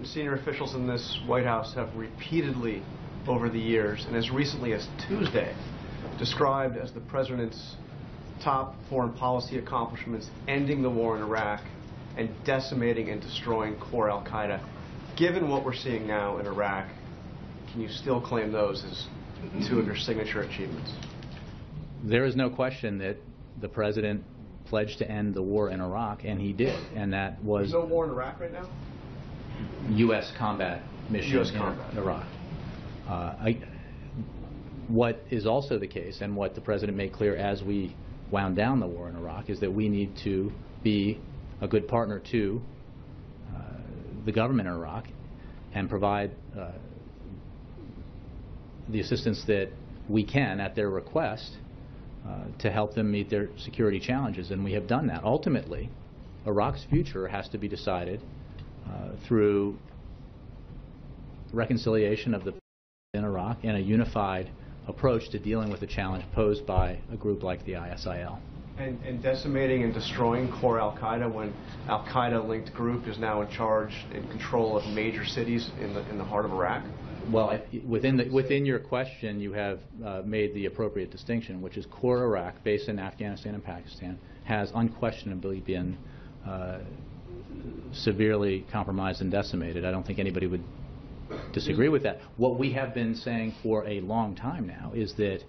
Senior officials in this White House have repeatedly over the years, and as recently as Tuesday, described as the president's top foreign policy accomplishments ending the war in Iraq and decimating and destroying core al-Qaeda. Given what we're seeing now in Iraq, can you still claim those as two of your signature achievements? There is no question that the president pledged to end the war in Iraq, and he did, and that was... There's no war in Iraq right now? U.S. combat mission in Iraq. What is also the case, and what the president made clear as we wound down the war in Iraq, is that we need to be a good partner to the government in Iraq and provide the assistance that we can at their request to help them meet their security challenges, and we have done that. Ultimately, Iraq's future has to be decided through reconciliation of the in Iraq and a unified approach to dealing with the challenge posed by a group like the ISIL. And decimating and destroying core al-Qaeda when al-Qaeda-linked group is now in charge, in control of major cities in the heart of Iraq? Well, within your question, you have made the appropriate distinction, which is core Iraq, based in Afghanistan and Pakistan, has unquestionably been severely compromised and decimated. I don't think anybody would disagree with that. What we have been saying for a long time now is that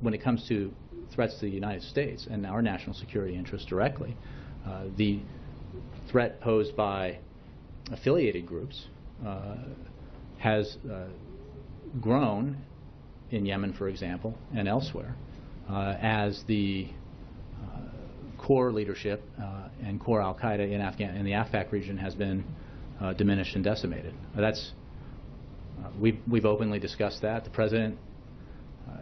when it comes to threats to the United States and our national security interests directly, the threat posed by affiliated groups has grown in Yemen, for example, and elsewhere, as the core leadership and core al-Qaeda in the Afghan region has been diminished and decimated. We've openly discussed that. The President,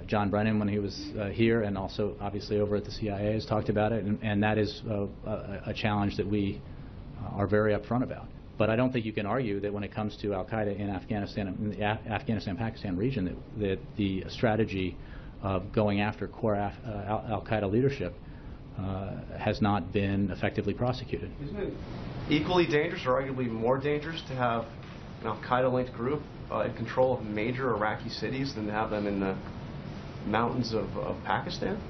John Brennan, when he was here, and also obviously over at the CIA, has talked about it, and that is a challenge that we are very upfront about. But I don't think you can argue that when it comes to al-Qaeda in Afghanistan, in the Afghanistan-Pakistan region, that the strategy of going after core al-Qaeda leadership has not been effectively prosecuted. Isn't it equally dangerous, or arguably more dangerous, to have an al-Qaeda-linked group in control of major Iraqi cities than to have them in the mountains of Pakistan?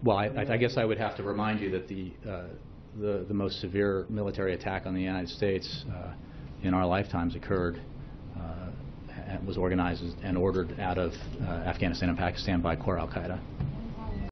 Well, I guess I would have to remind you that the most severe military attack on the United States in our lifetimes occurred, was organized and ordered out of Afghanistan and Pakistan by core al-Qaeda.